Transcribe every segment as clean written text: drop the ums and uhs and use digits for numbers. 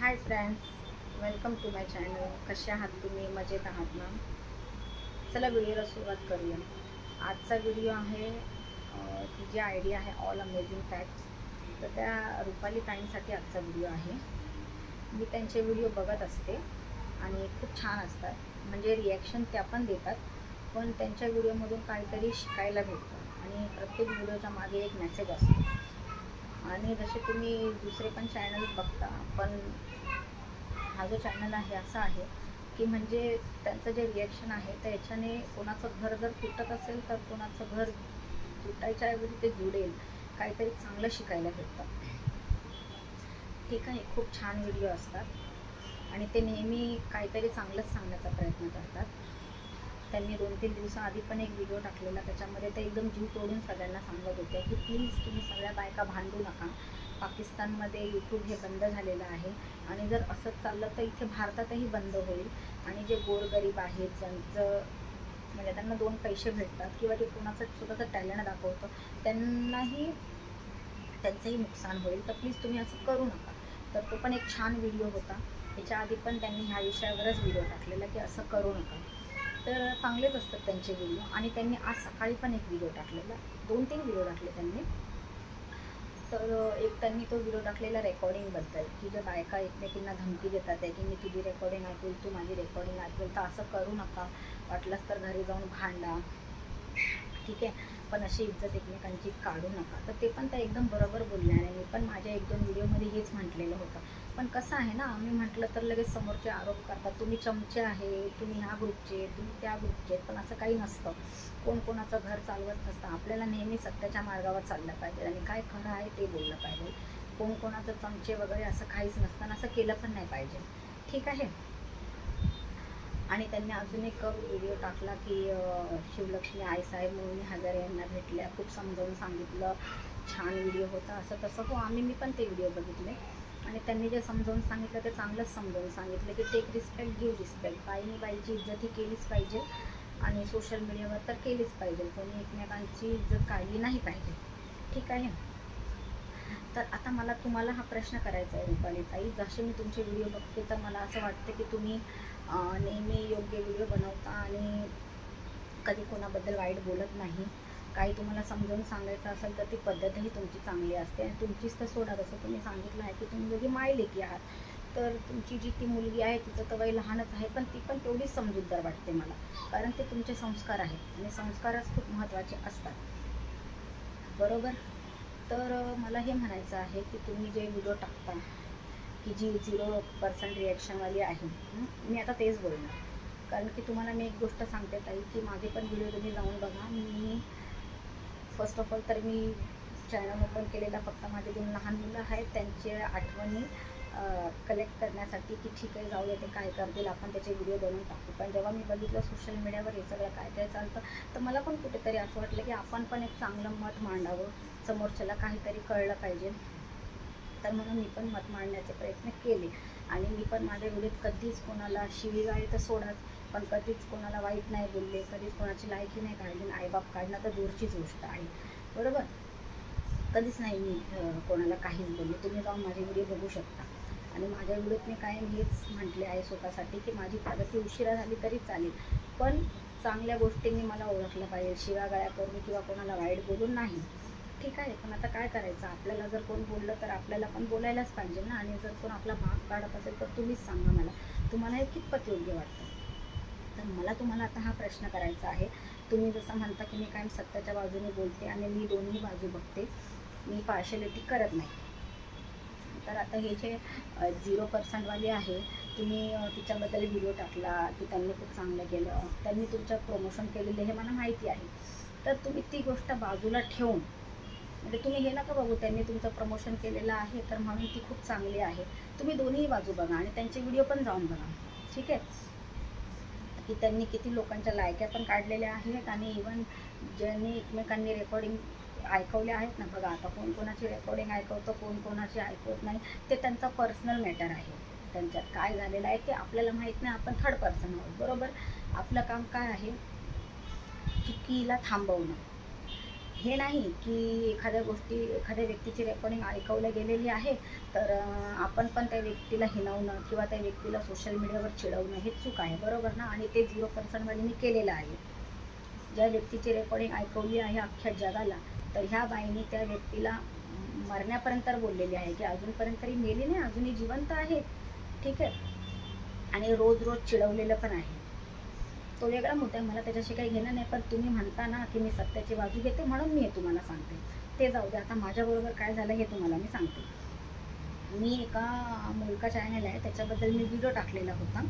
High friends, welcome to my channel. कसे आहात तुम्ही? मजेत आहात ना? चला व्हिडिओला सुरुवात करूया. आजचा व्हिडिओ आहे ती जी आयडिया आहे ऑल अमेझिंग फॅक्ट्स, तर त्या रुपाली ताईंसाठी आजचा व्हिडिओ आहे. मी त्यांचे व्हिडिओ बघत असते आणि खूप छान असतात. म्हणजे रिॲक्शन त्या पण देतात, पण त्यांच्या व्हिडिओमधून काहीतरी शिकायला भेटतं आणि प्रत्येक व्हिडिओच्या मागे एक मेसेज असतो. आणि जसे तुम्ही दुसरे पण चॅनल बघता, पण हा जो चॅनल आहे असा आहे की म्हणजे त्यांचं जे रिॲक्शन आहे तर याच्याने कोणाचं घर जर तुटत असेल तर कोणाचं घर तुटायच्या ऐवजी ते जुडेल, काहीतरी चांगलं शिकायला भेटतं. ठीक आहे, खूप छान व्हिडिओ असतात आणि ते नेहमी काहीतरी चांगलंच सांगण्याचा प्रयत्न करतात. त्यांनी 2-3 दिवसाआधी पण एक व्हिडिओ टाकलेला, त्याच्यामध्ये ते एकदम जीव तोडून सगळ्यांना सांगत होते की प्लीज तुम्ही सगळ्या बायका भांडू नका. पाकिस्तानमध्ये यूट्यूब हे बंद झालेलं आहे आणि जर असंच चाललं तर इथे भारतातही बंद होईल आणि जे गोरगरीब आहेत, ज्यांचं म्हणजे त्यांना 2 पैसे भेटतात किंवा जे कोणाचं स्वतःचं टॅलेंट दाखवतं, त्यांनाही त्यांचंही नुकसान होईल, तर प्लीज तुम्ही असं करू नका. तर तो पण एक छान व्हिडिओ होता. याच्या आधी पण त्यांनी ह्या विषयावरच व्हिडिओ टाकलेला की असं करू नका. तर चांगलेच असतात त्यांचे व्हिडिओ. आणि त्यांनी आज सकाळी पण एक व्हिडिओ टाकलेला, 2-3 व्हिडिओ टाकले त्यांनी. तर एक त्यांनी तो व्हिडिओ टाकलेला रेकॉर्डिंगबद्दल, की जे बायका एकमेकींना धमकी देतात आहे की मी तुझी रेकॉर्डिंग ऐकून तू माझी रेकॉर्डिंग ऐकून, तर असं करू नका. वाटलंच तर घरी जाऊन भांडा, ठीक आहे, पण अशी इज्जत एकमेकांची काढू नका. तर ते पण त्या एकदम बरोबर बोलल्या आणि मी पण माझ्या 1-2 व्हिडिओमध्ये हेच म्हटलेलं होतं. पण कसं आहे ना, आम्ही म्हटलं तर लगेच समोरचे आरोप करतात, तुम्ही चमचे आहे, तुम्ही ह्या ग्रुपचे, तुम्ही त्या ग्रुपचे. पण असं काही नसतं. कोण कोणाचं घर चालवत नसतं. आपल्याला नेहमी सत्याच्या मार्गावर चाललं पाहिजे आणि काय खरं आहे ते बोललं पाहिजे. कोण कोणाचं चमचे वगैरे असं काहीच नसतं, असं केलं पण नाही पाहिजे, ठीक आहे. आणि त्यांनी अजून एक व्हिडिओ टाकला की शिवलक्ष्मी आईसाहेब मोहिनी हजारे यांना भेटल्या, खूप समजावून सांगितलं, छान व्हिडिओ होता, असं तसं. हो, मी पण ते व्हिडिओ बघितले आणि त्यांनी जे समजावून सांगितलं ते चांगलंच समजावून सांगितलं की टेक रिस्पेक्ट, गिव्ह रिस्पेक्ट. बाईने बाईची इज्जत ही केलीच पाहिजे आणि सोशल मीडियावर तर केलीच पाहिजे. कोणी एकमेकांची इज्जत काढली नाही पाहिजे, ठीक आहे. तर आता मला तुम्हाला हा प्रश्न करायचा आहे रुपाली ताई, जसे मी तुमचे व्हिडिओ बघते तर मला असं वाटतं की तुम्ही नेहमी योग्य व्हिडिओ बनवता आणि कधी कोणाबद्दल वाईट बोलत नाही. काही तुम्हाला समजावून सांगायचं असेल तर ती पद्धतही तुमची चांगली असते आणि तुमचीच तर सोडा. जसं तुम्ही सांगितलं आहे की तुम्ही दोघी मायलेकी आहात, तर तुमची जी ती मुलगी आहे तिचं तर वय लहानच आहे, पण ती पण तेवढीच समजूतदार वाटते मला, कारण ते तुमचे संस्कार आहेत आणि संस्कारच खूप महत्त्वाचे असतात, बरोबर. तर मला हे म्हणायचं आहे की तुम्ही जे व्हिडिओ टाकता की जी 0% रिॲक्शनवाली आहे, मी आता तेच बोलणार. कारण की तुम्हाला मी एक गोष्ट सांगते ताई की माझे पण व्हिडिओ तुम्ही जाऊन बघा. मी फर्स्ट ऑफ ऑल तर मी चॅनल ओपन केलेला फक्त माझे 2 लहान मुलं आहेत, त्यांच्या आठवणी कलेक्ट करण्यासाठी की ठीक आहे जाऊ दे ते काय करतील, आपण त्याचे व्हिडिओ बनवून टाकू. पण जेव्हा मी बघितलं सोशल मीडियावर हे सगळं काय काय चालतं, तर मला पण कुठेतरी असं वाटलं की आपण पण एक चांगलं मत मांडावं, समोरच्याला काहीतरी कळलं पाहिजे. तर म्हणून मी पण मत मांडण्याचे प्रयत्न केले आणि मी पण माझ्या व्हिडिओत कधीच कोणाला शिवीगाळी तर सोडाच, पण कधीच कोणाला वाईट नाही बोलले, कधीच कोणाची लायकी नाही काढली. आईबाप काढणं तर दूरचीच गोष्ट आहे, बरोबर. कधीच नाही मी कोणाला काहीच बोलले. तुम्ही जाऊन माझे व्हिडिओ बघू शकता आणि माझ्या व्हिडिओत मी कायम हेच म्हटले आहे स्वतःसाठी की माझी प्रगती उशिरा झाली तरी चालेल, पण चांगल्या गोष्टींनी मला ओळखलं पाहिजे, शिवागाळ्या करून किंवा कोणाला वाईट बोलून नाही, ठीक आहे. पण आता काय करायचं, आपल्याला जर कोण बोललं तर आपल्याला पण बोलायलाच पाहिजे ना. आणि जर कोण आपला भाग काढत असेल तर तुम्हीच सांगा मला, तुम्हाला हे कितपत योग्य वाटतं. तर मला तुम्हाला आता हा प्रश्न करायचा आहे. तुम्ही जसं म्हणता की मी कायम सत्याच्या बाजूने बोलते आणि मी दोन्ही बाजू बघते, मी पार्शलिटी करत नाही. तर आता हे जे 0%वाली आहे, तुम्ही तिच्याबद्दल व्हिडिओ टाकला की त्यांनी खूप चांगलं केलं, त्यांनी तुमचं प्रमोशन केलेलं हे मला माहिती आहे. तर तुम्ही ती गोष्ट बाजूला ठेवून, म्हणजे तुम्ही हे नका बघू त्यांनी तुमचं प्रमोशन केलेलं आहे तर म्हणून ती खूप चांगली आहे. तुम्ही दोन्ही बाजू बघा आणि त्यांचे व्हिडिओ पण जाऊन बघा, ठीक आहे. की त्यांनी किती लोकांच्या लायक्या पण काढलेल्या आहेत आणि इवन ज्यांनी एकमेकांनी रेकॉर्डिंग ऐकवले आहेत ना, बघा आता कोण कोणाची रेकॉर्डिंग ऐकवतं, कोण कोणाची ऐकवत नाही, ते त्यांचा पर्सनल मॅटर आहे. त्यांच्यात काय झालेलं आहे ते आपल्याला माहीत नाही, आपण थर्ड पर्सन आहोत, बरोबर. आपलं काम काय आहे, चुकीला थांबवणं, हे नाही की एखाद्या व्यक्तीची रेकॉर्डिंग ऐकवल्या गेलेली आहे तर आपण पण त्या व्यक्तीला हिणवणं किंवा त्या व्यक्तीला सोशल मीडियावर चिडवणं हे चूक आहे, बरोबर ना? आणि ते 0% वालीने केलेलं आहे. ज्या व्यक्तीची रेकॉर्डिंग ऐकवली आहे अख्ख्या जगाला, तर ह्या बाईने त्या व्यक्तीला मरण्यापर्यंत बोललेली आहे की अजूनपर्यंत तरी मेली नाही, अजूनही जिवंत आहे, ठीक आहे. आणि रोज रोज चिडवलेलं पण आहे. तो वेगळा मुद्दा आहे, मला त्याच्याशी काही घेणं नाही. पण तुम्ही म्हणता ना की मी सत्याची बाजू घेते म्हणून मी तुम्हाला सांगते, ते जाऊ दे. आता माझ्याबरोबर काय झालं हे तुम्हाला मी सांगते. मी एका मुलका चॅनल आहे त्याच्याबद्दल मी व्हिडिओ टाकलेला होता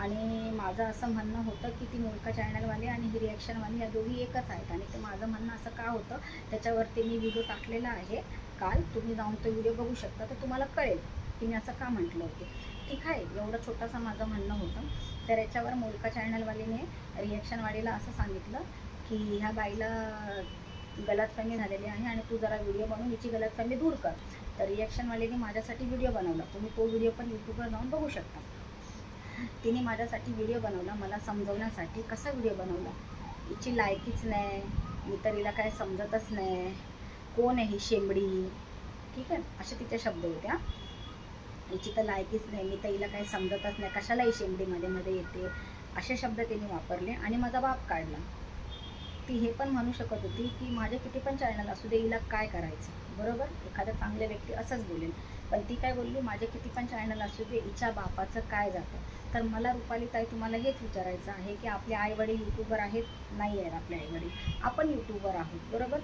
आणि माझं असं म्हणणं होतं की ती मुलका चॅनलवाली आणि ही रिॲक्शनवाली या दोघी एकच आहेत. आणि ते माझं म्हणणं असं का होतं त्याच्यावरती मी व्हिडिओ टाकलेला आहे काल, तुम्ही जाऊन तो व्हिडिओ बघू शकता, तर तुम्हाला कळेल की मी असं का म्हटलं होतं, ठीक आहे. एवढं छोटंसं माझं म्हणणं होतं. तर याच्यावर मुलका चॅनलवालीने रिॲक्शनवालीला असं सांगितलं की ह्या बाईला गलतफहमी झालेली आहे आणि तू जरा व्हिडिओ बनवून हिची गलतफहमी दूर कर. तर रिॲक्शनवालीने माझ्यासाठी व्हिडिओ बनवला, तुम्ही तो व्हिडिओ पण यूट्यूबवर जाऊन बघू शकता. तिने माझ्यासाठी व्हिडिओ बनवला मला समजवण्यासाठी. कसा व्हिडिओ बनवला, हिची लायकीच नाही, मी तर हिला काय समजतच नाही, कोण आहे ही शेंबडी, ठीक आहे, असे तिचे शब्द होत्या. हिची तर लायकीच नाही, मी तर हिला काही समजतच नाही, कशाला ही शेंबडीमध्ये मध्ये येते, असे शब्द तिने वापरले आणि माझा बाप काढला. ती हे पण म्हणू शकत होती की माझे किती पण चॅनल असू दे, हिला काय करायचं, बरोबर. एखादा चांगल्या व्यक्ती असंच बोलेल, पण ती काय बोलली, माझे किती पण चॅनल असू दे, हिच्या बापाचं काय जातं. तर मला रुपाली ताई तुम्हाला हेच विचारायचं आहे की आपले आईवडील यूट्यूबर आहेत, नाही आहेत आपले आईवडील, आपण यूट्यूबर आहोत, बरोबर.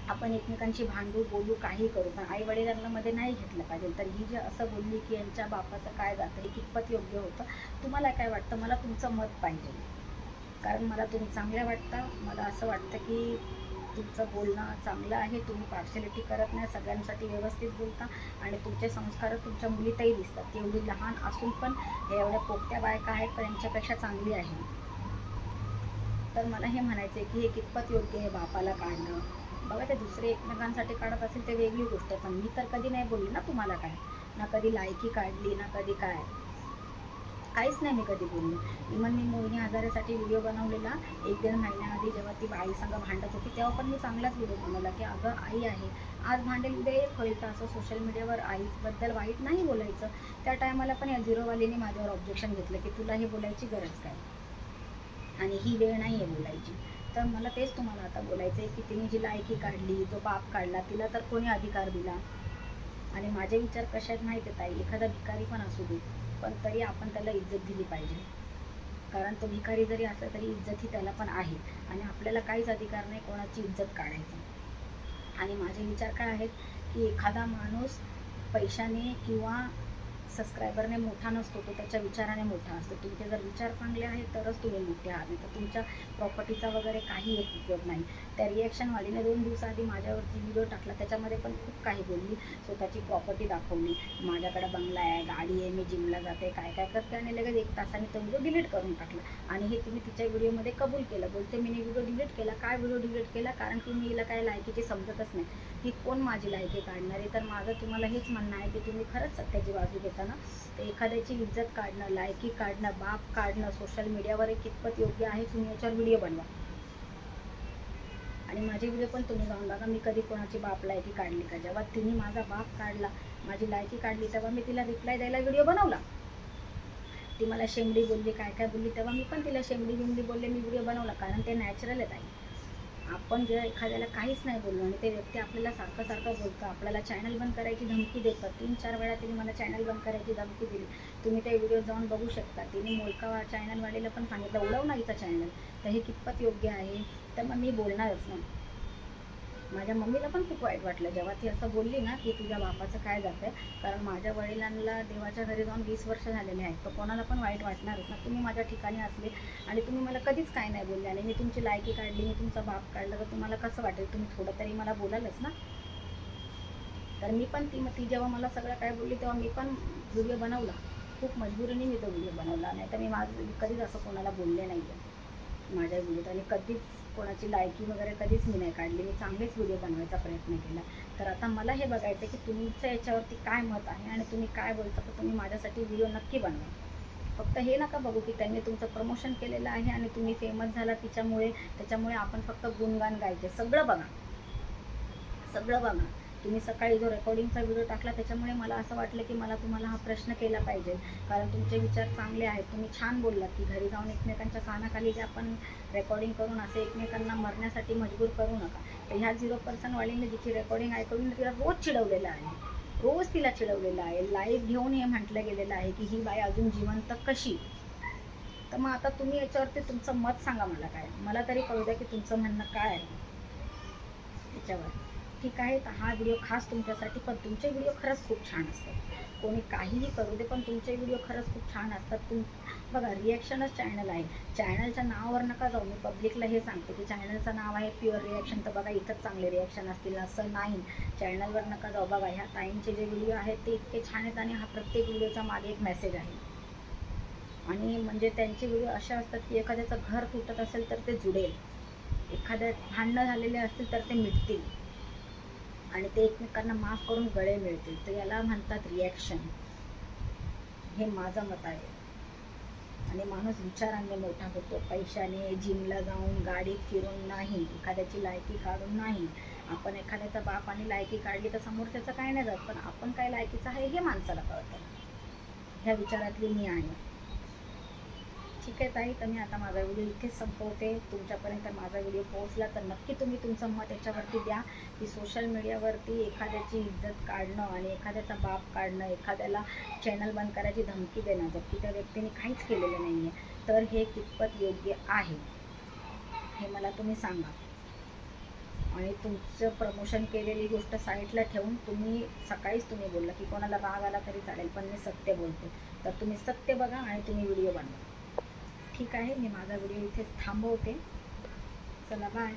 आपण एकमेकांची भांडू बोलू काही करू, पण आईवडिलांना मध्ये नाही घेतलं पाहिजे. तर ही जे असं बोलली की यांच्या बापाचं काय जातं हे कितपत योग्य होतं, तुम्हाला काय वाटतं, मला तुमचं मत पाहिजे. कारण मला तुम्ही चांगल्या वाटता, मला असं वाटतं की तुमचं बोलणं चांगलं आहे, तुम्ही पार्शलिटी करत नाही, सगळ्यांसाठी व्यवस्थित बोलता आणि तुमचे संस्कार तुमच्या मुलीतही दिसतात. एवढी लहान असून पण हे एवढ्या पोकट्या बायका आहेत पण यांच्यापेक्षा चांगली आहे. तर मला हे म्हणायचं आहे की हे कितपत योग्य आहे बापाला काढणं. बघा, ते दुसरे एकमेकांसाठी काढत असेल ते वेगळी गोष्ट, पण मी तर कधी नाही बोलली ना तुम्हाला काय, ना कधी लायकी काढली ना कधी काय, काहीच नाही मी कधी बोलली. इव्हन मी मोहिनी हजारेसाठी व्हिडिओ बनवलेला 1-1.5 महिन्याआधी, जेव्हा ती आई संग भांडत होती तेव्हा पण मी चांगलाच व्हिडिओ बनवला की अगं आई आहे, आज भांडेल उद्या एक होईल, तर असं सोशल मीडियावर आईबद्दल वाईट नाही बोलायचं. त्या टायमाला पण या झिरोवालीने माझ्यावर ऑब्जेक्शन घेतलं की तुला हे बोलायची गरज काय आणि ही वेळ नाही आहे बोलायची. तर मला तेच तुम्हाला आता बोलायचं आहे की तिने जी लायकी काढली, जो बाप काढला, तिला तर कोणी अधिकार दिला. आणि माझे विचार कसे आहेत माहिती आहे ताई, एखादा भिकारी पण असू दे पण तरी आपण त्याला इज्जत दिली पाहिजे. कारण तो भिकारी जरी असला तरी इज्जत ही त्याला पण आहे आणि आपल्याला काहीच अधिकार नाही कोणाची इज्जत काढायची. आणि माझे विचार काय आहेत की एखादा माणूस पैशाने किंवा सबस्क्रायबरने मोठा नसतो, तो त्याच्या विचाराने मोठा असतो. तुमचे जर विचार चांगले आहेत तरच तुम्ही मोठे आहात, नाही तर तुमच्या प्रॉपर्टीचा वगैरे काही एक उपयोग नाही. त्या रिॲक्शनवालीने 2 दिवसाआधी माझ्यावरती व्हिडिओ टाकला, त्याच्यामध्ये पण खूप काही बोलली, स्वतःची प्रॉपर्टी दाखवली, माझ्याकडे बंगला आहे, गाडी आहे, मी जिमला जाते, काय काय करते, आणि लगेच 1 तासाने तो व्हिडिओ डिलीट करून टाकला. आणि हे तुम्ही तिच्या व्हिडिओमध्ये कबूल केलं, बोलते मी व्हिडिओ डिलीट केला. काय व्हिडिओ डिलीट केला, कारण की मी हिला काय लायकीची समजतच नाही, ती कोण माझी लायकी काढणार आहे. तर माझं तुम्हाला हेच म्हणणं आहे की तुम्ही खरंच सत्याची बाजू घेताना तर एखाद्याची इज्जत काढणं, लायकी काढणं, बाप काढणं सोशल मीडियावर कितपत योग्य आहे, तुम्ही याच्यावर व्हिडिओ बनवा. आणि माझे व्हिडिओ पण तुम्ही जाऊन बघा, मी कधी कोणाची बाप लायकी काढली का. जेव्हा तिने माझा बाप काढला, माझी लायकी काढली, तेव्हा मी तिला रिप्लाय द्यायला व्हिडिओ बनवला. ती मला शेंबडी बोलली, काय काय बोलली, तेव्हा मी पण तिला शेंबडी बिंबडी बोलले, मी व्हिडिओ बनवला. कारण ते नॅचरल आहे ताई. आपण जर एखाद्याला काहीच नाही बोललो आणि ते व्यक्ती आपल्याला सारखं सारखं बोलतं, आपल्याला चॅनल बंद करायची धमकी देतात. 3-4 वेळा तिने मला चॅनल बंद करायची धमकी दिली, तुम्ही ते व्हिडिओ जाऊन बघू शकता. तिने मोलका चॅनलवालीला पण सांगितलं उडव नाही चॅनल, तर हे कितपत योग्य आहे. तर मग मी बोलणारच ना. माझ्या मम्मीला पण खूप वाईट वाटलं जेव्हा ती असं बोलली ना की तुझ्या बापाचं काय जातं. कारण माझ्या वडिलांना देवाच्या घरी जाऊन 20 वर्ष झालेले आहेत, तर कोणाला पण वाईट वाटणारच ना. तुम्ही माझ्या ठिकाणी असले आणि तुम्ही मला कधीच काय नाही बोलले आणि मी तुमची लायकी काढली, मी तुमचा बाप काढला, तर तुम्हाला कसं वाटेल, तुम्ही थोडं तरी मला बोलालच ना. तर मी पण ती जेव्हा मला सगळं काय बोलली तेव्हा मी पण व्हिडिओ बनवला, खूप मजबुरीने मी तो व्हिडिओ बनवला. नाही तर मी कधीच असं कोणाला बोलले नाही आहे माझ्या व्हिडिओत आणि कधीच कोणाची लायकी वगैरे कधीच मी नाही काढली. मी चांगलेच व्हिडिओ बनवायचा प्रयत्न केला. तर आता मला हे बघायचं की तुमचं याच्यावरती काय मत आहे आणि तुम्ही काय बोलता, तर तुम्ही माझ्यासाठी व्हिडिओ नक्की बनवा. फक्त हे नका बघू की त्यांनी तुमचं प्रमोशन केलेलं आहे आणि तुम्ही फेमस झाला त्याच्यामुळे आपण फक्त गुणगान गायचे, सगळं बघा. सगळं बघा. तुम्ही सकाळी जो रेकॉर्डिंगचा व्हिडिओ टाकला त्याच्यामुळे मला असं वाटलं की मला तुम्हाला हा प्रश्न केला पाहिजे, कारण तुमचे विचार चांगले आहेत. तुम्ही छान बोललात की घरी जाऊन एकमेकांच्या कानाखाली जे आपण रेकॉर्डिंग करून असे एकमेकांना मरण्यासाठी मजबूर करू नका. तर ह्या 0% वालीने जिची रेकॉर्डिंग ऐकून तिला रोज चिडवलेलं आहे, रोज तिला चिडवलेलं आहे. लाईव्ह घेऊन हे म्हटलं गेलेलं आहे की ही बाई अजून जिवंत कशी. तर मग आता तुम्ही याच्यावरती तुमचं मत सांगा. मला काय, मला तरी कळू द्या की तुमचं म्हणणं काय आहे याच्यावर. ठीक आहे, तर हा व्हिडिओ खास तुमच्यासाठी. पण तुमचे व्हिडिओ खरंच खूप छान असतात. कोणी काहीही करू दे, पण तुमचे व्हिडिओ खरंच खूप छान असतात. बघा, रिॲक्शनच चॅनल आहे. चॅनलच्या नावावर नका जाऊ. मी पब्लिकला हे सांगते की चॅनलचं नाव आहे प्युअर रिॲक्शन. तर बघा, इथंच चांगले रिॲक्शन असतील असं नाही. चॅनलवर नका जाऊ. बघा, ह्या ताईंचे जे व्हिडिओ आहेत ते इतके छान आहेत आणि हा प्रत्येक व्हिडिओच्या मागे एक मेसेज आहे. आणि म्हणजे त्यांचे व्हिडिओ असे असतात की एखाद्याचं घर तुटत असेल तर ते जुडेल, एखाद्या भांडणं झालेले असतील तर ते मिटतील आणि ते एकमेकांना माफ करून गळे मिळतील. तर याला म्हणतात रिॲक्शन. हे माझं मत आहे. आणि माणूस विचारांनी मोठा होतो, पैशाने, जिमला जाऊन, गाडीत फिरून नाही, एखाद्याची लायकी काढून नाही. आपण एखाद्याचा बाप आणि लायकी काढली तर समोरच्याचं काय नाही जात, पण आपण काय लायकीचं आहे हे माणसाला कळतं. ह्या विचारातली मी आहे. ठीक आहे ताई, तर मी आता माझा व्हिडिओ इथेच संपवते. तुमच्यापर्यंत माझा व्हिडिओ पोहोचला तर नक्की तुम्ही तुमचं मत याच्यावरती द्या की सोशल मीडियावरती एखाद्याची इज्जत काढणं आणि एखाद्याचा बाप काढणं, एखाद्याला चॅनल बंद करायची धमकी देणं, जर की त्या व्यक्तीने काहीच केलेलं नाही आहे, तर हे कितपत योग्य आहे हे मला तुम्ही सांगा. आणि तुमचं प्रमोशन केलेली गोष्ट साईडला ठेवून तुम्ही सकाळीच तुम्ही बोलला की कोणाला राग आला तरी चालेल, पण मी सत्य बोलते. तर तुम्ही सत्य बघा आणि तुम्ही व्हिडिओ बनवा. ठीक आहे, मी माझा व्हिडिओ इथेच थांबवते. चला, बाय.